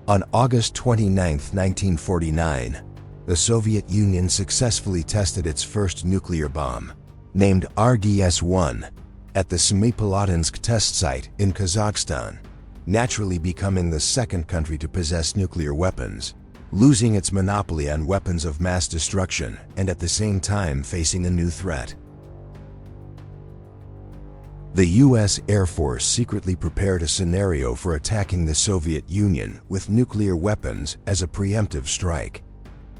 On August 29, 1949, the Soviet Union successfully tested its first nuclear bomb, named RDS-1, at the Semipalatinsk test site in Kazakhstan, naturally becoming the second country to possess nuclear weapons, losing its monopoly on weapons of mass destruction and at the same time facing a new threat. The U.S. Air Force secretly prepared a scenario for attacking the Soviet Union with nuclear weapons as a preemptive strike.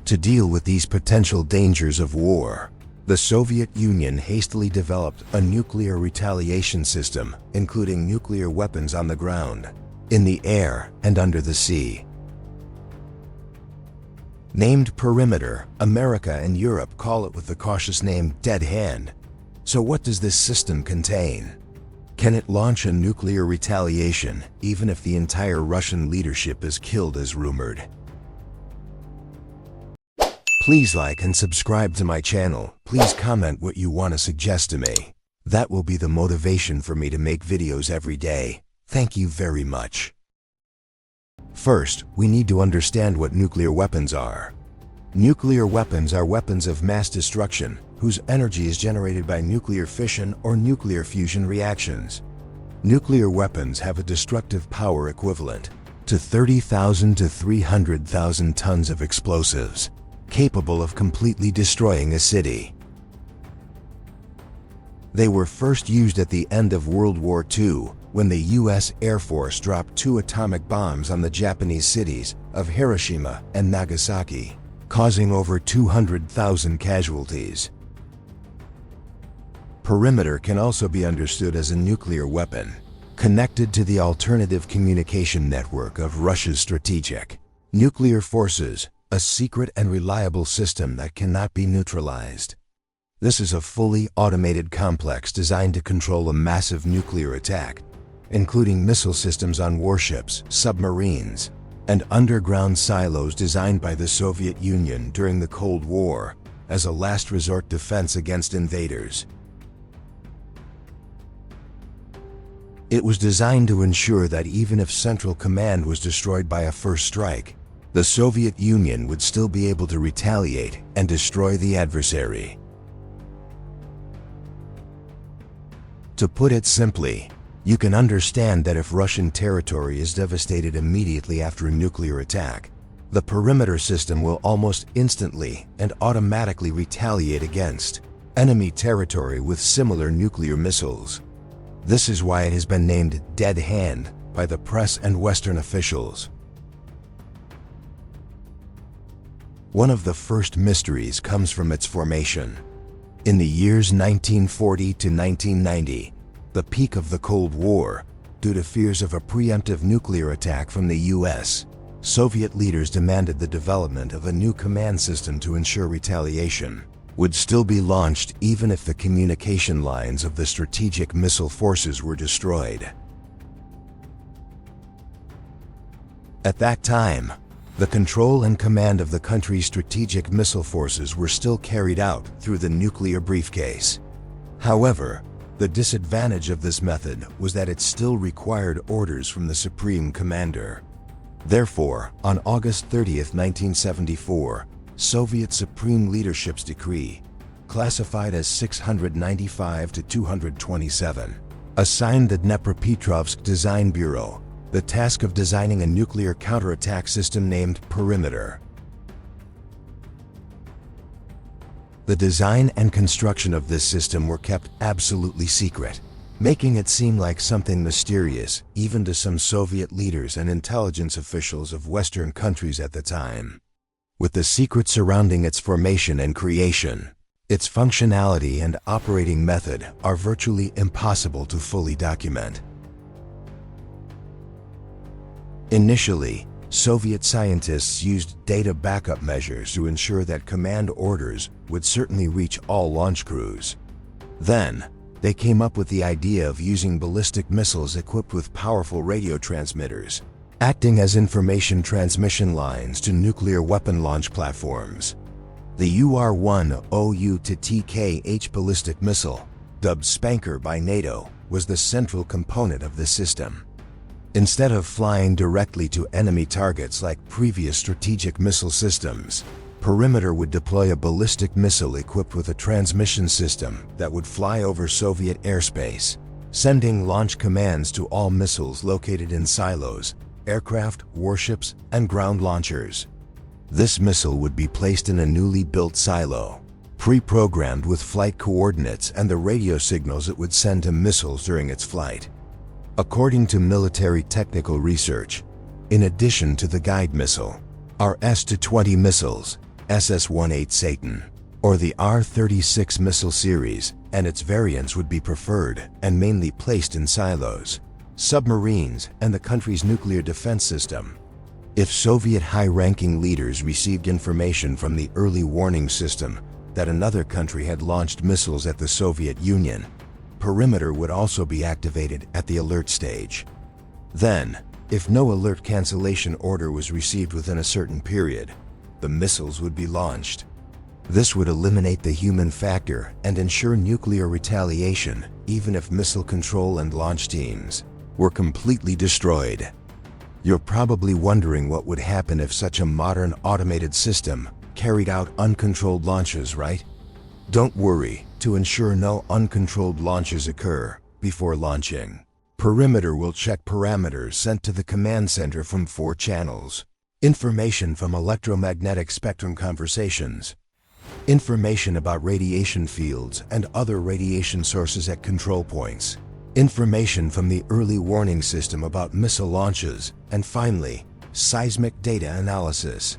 To deal with these potential dangers of war, the Soviet Union hastily developed a nuclear retaliation system, including nuclear weapons on the ground, in the air, and under the sea. Named Perimeter, America and Europe call it with the cautious name Dead Hand. So what does this system contain? Can it launch a nuclear retaliation, even if the entire Russian leadership is killed as rumored? Please like and subscribe to my channel. Please comment what you want to suggest to me. That will be the motivation for me to make videos every day. Thank you very much. First, we need to understand what nuclear weapons are. Nuclear weapons are weapons of mass destruction whose energy is generated by nuclear fission or nuclear fusion reactions. Nuclear weapons have a destructive power equivalent to 30,000 to 300,000 tons of explosives, capable of completely destroying a city. They were first used at the end of World War II when the U.S. Air Force dropped 2 atomic bombs on the Japanese cities of Hiroshima and Nagasaki, causing over 200,000 casualties. Perimeter can also be understood as a nuclear weapon, connected to the alternative communication network of Russia's strategic nuclear forces, a secret and reliable system that cannot be neutralized. This is a fully automated complex designed to control a massive nuclear attack, including missile systems on warships, submarines, and underground silos designed by the Soviet Union during the Cold War as a last resort defense against invaders. It was designed to ensure that even if Central Command was destroyed by a first strike, the Soviet Union would still be able to retaliate and destroy the adversary. To put it simply, you can understand that if Russian territory is devastated immediately after a nuclear attack, the perimeter system will almost instantly and automatically retaliate against enemy territory with similar nuclear missiles. This is why it has been named Dead Hand by the press and Western officials. One of the first mysteries comes from its formation. In the years 1940 to 1990, the peak of the Cold War, due to fears of a preemptive nuclear attack from the US, Soviet leaders demanded the development of a new command system to ensure retaliation would still be launched even if the communication lines of the strategic missile forces were destroyed. At that time, the control and command of the country's strategic missile forces were still carried out through the nuclear briefcase. However, the disadvantage of this method was that it still required orders from the Supreme Commander. Therefore, on August 30, 1974, Soviet Supreme Leadership's decree, classified as 695 to 227, assigned the Dnepropetrovsk Design Bureau the task of designing a nuclear counterattack system named Perimeter. The design and construction of this system were kept absolutely secret, making it seem like something mysterious even to some Soviet leaders and intelligence officials of Western countries at the time. With the secret surrounding its formation and creation, its functionality and operating method are virtually impossible to fully document. Initially, Soviet scientists used data backup measures to ensure that command orders would certainly reach all launch crews. Then, they came up with the idea of using ballistic missiles equipped with powerful radio transmitters, acting as information transmission lines to nuclear weapon launch platforms. The UR-1 OU-TKH ballistic missile, dubbed Spanker by NATO, was the central component of this system. Instead of flying directly to enemy targets like previous strategic missile systems, Perimeter would deploy a ballistic missile equipped with a transmission system that would fly over Soviet airspace, sending launch commands to all missiles located in silos, aircraft, warships, and ground launchers. This missile would be placed in a newly built silo, pre-programmed with flight coordinates and the radio signals it would send to missiles during its flight. According to military technical research, in addition to the guide missile, our S-20 missiles, SS-18 Satan, or the R-36 missile series and its variants would be preferred and mainly placed in silos, submarines, and the country's nuclear defense system. If Soviet high-ranking leaders received information from the early warning system that another country had launched missiles at the Soviet Union, Perimeter would also be activated at the alert stage. Then, if no alert cancellation order was received within a certain period, the missiles would be launched. This would eliminate the human factor and ensure nuclear retaliation even if missile control and launch teams were completely destroyed. You're probably wondering what would happen if such a modern automated system carried out uncontrolled launches, right? Don't worry, to ensure no uncontrolled launches occur before launching, Perimeter will check parameters sent to the command center from 4 channels. Information from electromagnetic spectrum conversations, information about radiation fields and other radiation sources at control points, information from the early warning system about missile launches, and finally, seismic data analysis.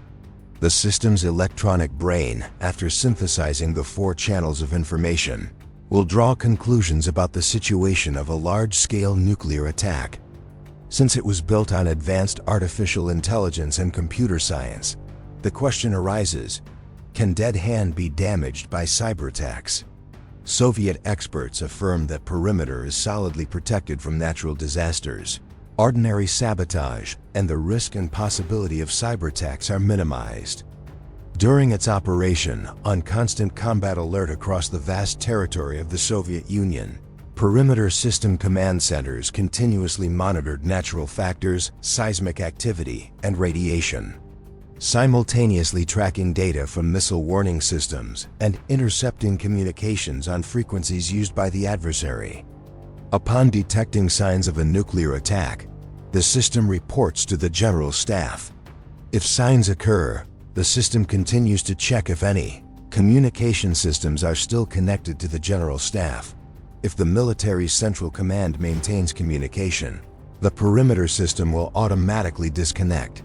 The system's electronic brain, after synthesizing the 4 channels of information, will draw conclusions about the situation of a large-scale nuclear attack. Since it was built on advanced artificial intelligence and computer science, the question arises, can Dead Hand be damaged by cyber attacks? Soviet experts affirm that Perimeter is solidly protected from natural disasters. Ordinary sabotage and the risk and possibility of cyber attacks are minimized. During its operation on constant combat alert across the vast territory of the Soviet Union, Perimeter system command centers continuously monitored natural factors, seismic activity, and radiation, simultaneously tracking data from missile warning systems and intercepting communications on frequencies used by the adversary. Upon detecting signs of a nuclear attack, the system reports to the General Staff. If signs occur, the system continues to check if any communication systems are still connected to the General Staff. If the military's central command maintains communication, the Perimeter system will automatically disconnect.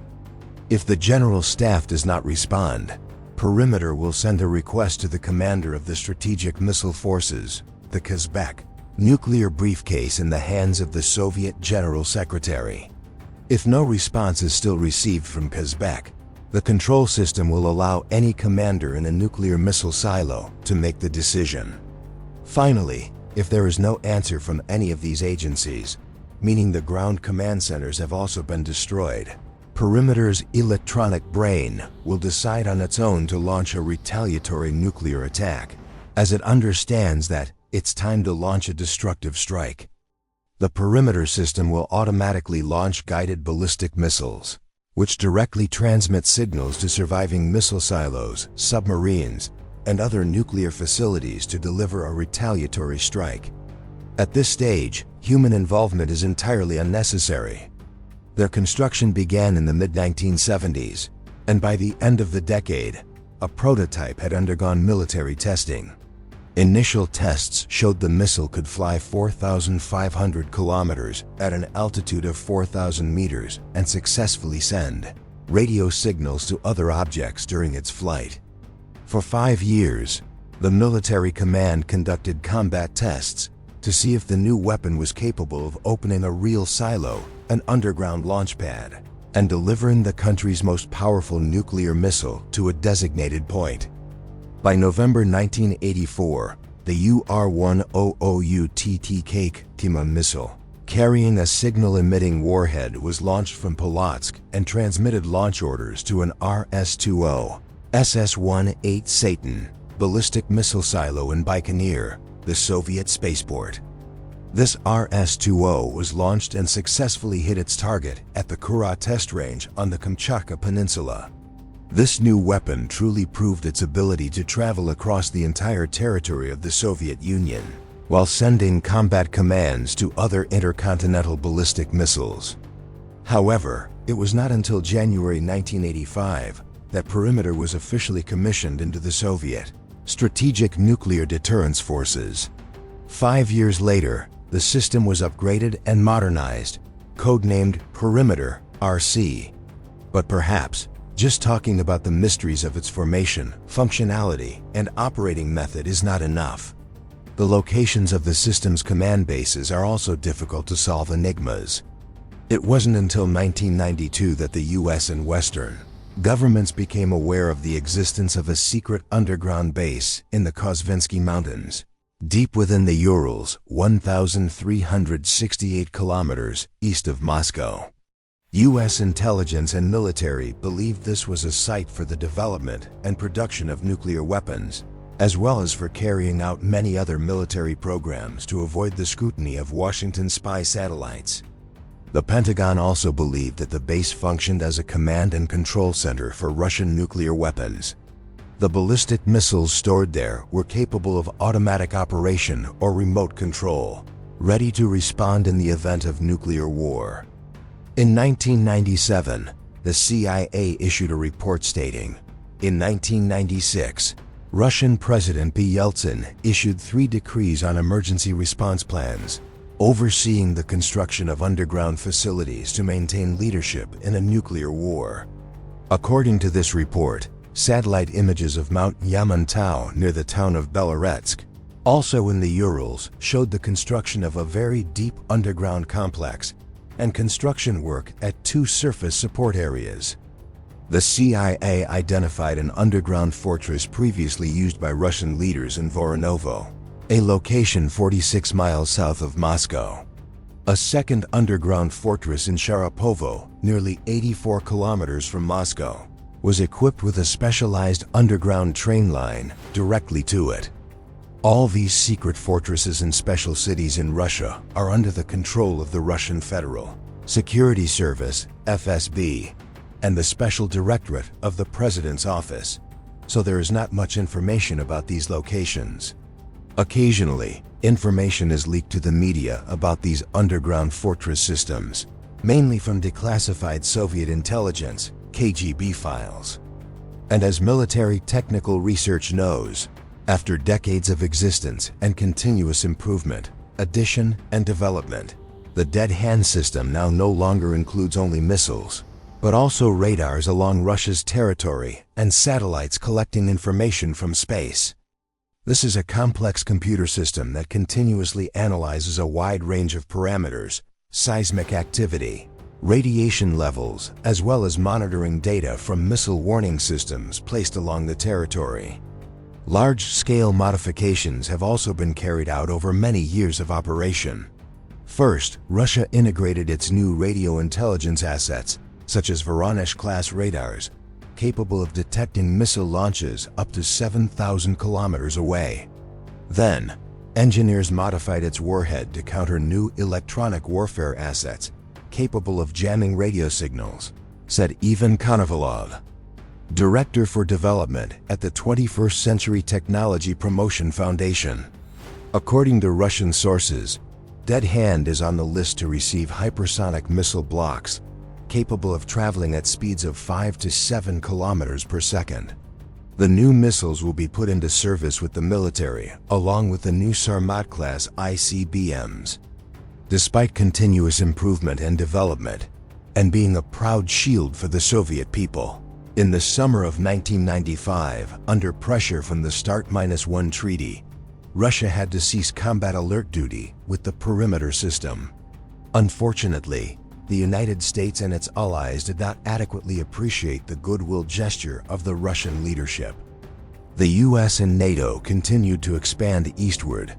If the General Staff does not respond, Perimeter will send a request to the commander of the Strategic Missile Forces, the Kazbek, nuclear briefcase in the hands of the Soviet General Secretary. If no response is still received from Kazbek, the control system will allow any commander in a nuclear missile silo to make the decision. Finally, if there is no answer from any of these agencies, meaning the ground command centers have also been destroyed, Perimeter's electronic brain will decide on its own to launch a retaliatory nuclear attack, as it understands that it's time to launch a destructive strike. The Perimeter system will automatically launch guided ballistic missiles, which directly transmit signals to surviving missile silos, submarines, and other nuclear facilities to deliver a retaliatory strike. At this stage, human involvement is entirely unnecessary. Their construction began in the mid-1970s, and by the end of the decade, a prototype had undergone military testing. Initial tests showed the missile could fly 4,500 kilometers at an altitude of 4,000 meters and successfully send radio signals to other objects during its flight. For 5 years, the military command conducted combat tests to see if the new weapon was capable of opening a real silo, an underground launch pad, and delivering the country's most powerful nuclear missile to a designated point. By November 1984, the UR-100UTT-Tima missile, carrying a signal-emitting warhead, was launched from Polotsk and transmitted launch orders to an RS-20 SS-18 Satan ballistic missile silo in Baikonur, the Soviet spaceport. This RS-20 was launched and successfully hit its target at the Kura test range on the Kamchatka Peninsula. This new weapon truly proved its ability to travel across the entire territory of the Soviet Union, while sending combat commands to other intercontinental ballistic missiles. However, it was not until January 1985 that Perimeter was officially commissioned into the Soviet Strategic Nuclear Deterrence Forces. 5 years later, the system was upgraded and modernized, codenamed Perimeter RC. But perhaps, just talking about the mysteries of its formation, functionality, and operating method is not enough. The locations of the system's command bases are also difficult to solve enigmas. It wasn't until 1992 that the US and Western governments became aware of the existence of a secret underground base in the Kozvinsky Mountains, deep within the Urals, 1,368 kilometers east of Moscow. US intelligence and military believed this was a site for the development and production of nuclear weapons, as well as for carrying out many other military programs to avoid the scrutiny of Washington spy satellites. The Pentagon also believed that the base functioned as a command and control center for Russian nuclear weapons. The ballistic missiles stored there were capable of automatic operation or remote control, ready to respond in the event of nuclear war. In 1997, the CIA issued a report stating, in 1996, Russian President B. Yeltsin issued 3 decrees on emergency response plans, overseeing the construction of underground facilities to maintain leadership in a nuclear war. According to this report, satellite images of Mount Yamantau near the town of Beloretsk, also in the Urals, showed the construction of a very deep underground complex and construction work at 2 surface support areas. The CIA identified an underground fortress previously used by Russian leaders in Voronovo, a location 46 miles south of Moscow. A second underground fortress in Sharapovo, nearly 84 kilometers from Moscow, was equipped with a specialized underground train line directly to it. All these secret fortresses and special cities in Russia are under the control of the Russian Federal Security Service, FSB, and the Special Directorate of the President's Office, so there is not much information about these locations. Occasionally, information is leaked to the media about these underground fortress systems, mainly from declassified Soviet intelligence, KGB files. And as military technical research knows, after decades of existence and continuous improvement, addition, and development, the Dead Hand system now no longer includes only missiles, but also radars along Russia's territory and satellites collecting information from space. This is a complex computer system that continuously analyzes a wide range of parameters, seismic activity, radiation levels, as well as monitoring data from missile warning systems placed along the territory. Large-scale modifications have also been carried out over many years of operation. First, Russia integrated its new radio intelligence assets, such as Voronezh-class radars, capable of detecting missile launches up to 7,000 kilometers away. Then, engineers modified its warhead to counter new electronic warfare assets, capable of jamming radio signals, said Ivan Konovalov, Director for Development at the 21st Century Technology Promotion Foundation. According to Russian sources, Dead Hand is on the list to receive hypersonic missile blocks, capable of traveling at speeds of 5 to 7 kilometers per second. The new missiles will be put into service with the military, along with the new Sarmat-class ICBMs. Despite continuous improvement and development, and being a proud shield for the Soviet people, in the summer of 1995, under pressure from the START-1 treaty, Russia had to cease combat alert duty with the Perimeter system. Unfortunately, the United States and its allies did not adequately appreciate the goodwill gesture of the Russian leadership. The US and NATO continued to expand eastward,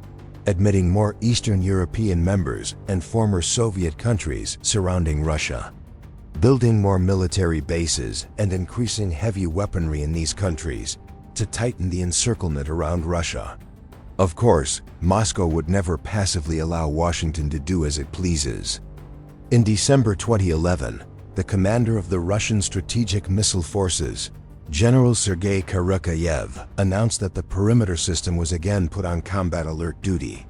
admitting more Eastern European members and former Soviet countries surrounding Russia, building more military bases and increasing heavy weaponry in these countries to tighten the encirclement around Russia. Of course, Moscow would never passively allow Washington to do as it pleases. In December 2011, the commander of the Russian Strategic Missile Forces, General Sergei Karakayev, announced that the perimeter system was again put on combat alert duty.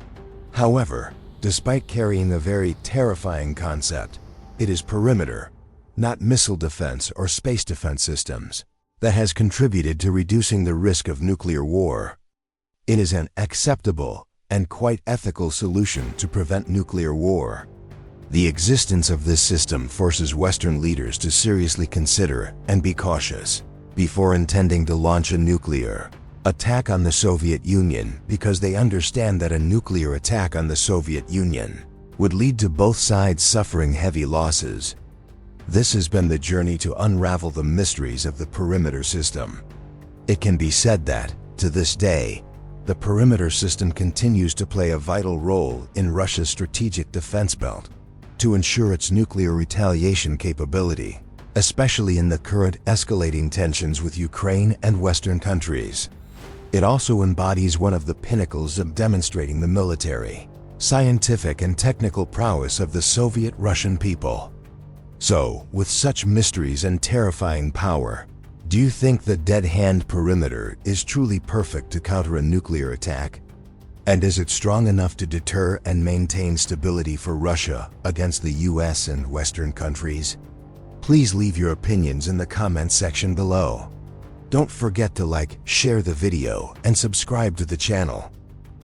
However, despite carrying a very terrifying concept, it is perimeter, not missile defense or space defense systems, that has contributed to reducing the risk of nuclear war. It is an acceptable and quite ethical solution to prevent nuclear war. The existence of this system forces Western leaders to seriously consider and be cautious before intending to launch a nuclear attack on the Soviet Union, because they understand that a nuclear attack on the Soviet Union would lead to both sides suffering heavy losses. This has been the journey to unravel the mysteries of the perimeter system. It can be said that, to this day, the perimeter system continues to play a vital role in Russia's strategic defense belt to ensure its nuclear retaliation capability, especially in the current escalating tensions with Ukraine and Western countries. It also embodies one of the pinnacles of demonstrating the military, scientific and technical prowess of the Soviet Russian people. So, with such mysteries and terrifying power, do you think the dead-hand perimeter is truly perfect to counter a nuclear attack? And is it strong enough to deter and maintain stability for Russia against the US and Western countries? Please leave your opinions in the comments section below. Don't forget to like, share the video, and subscribe to the channel.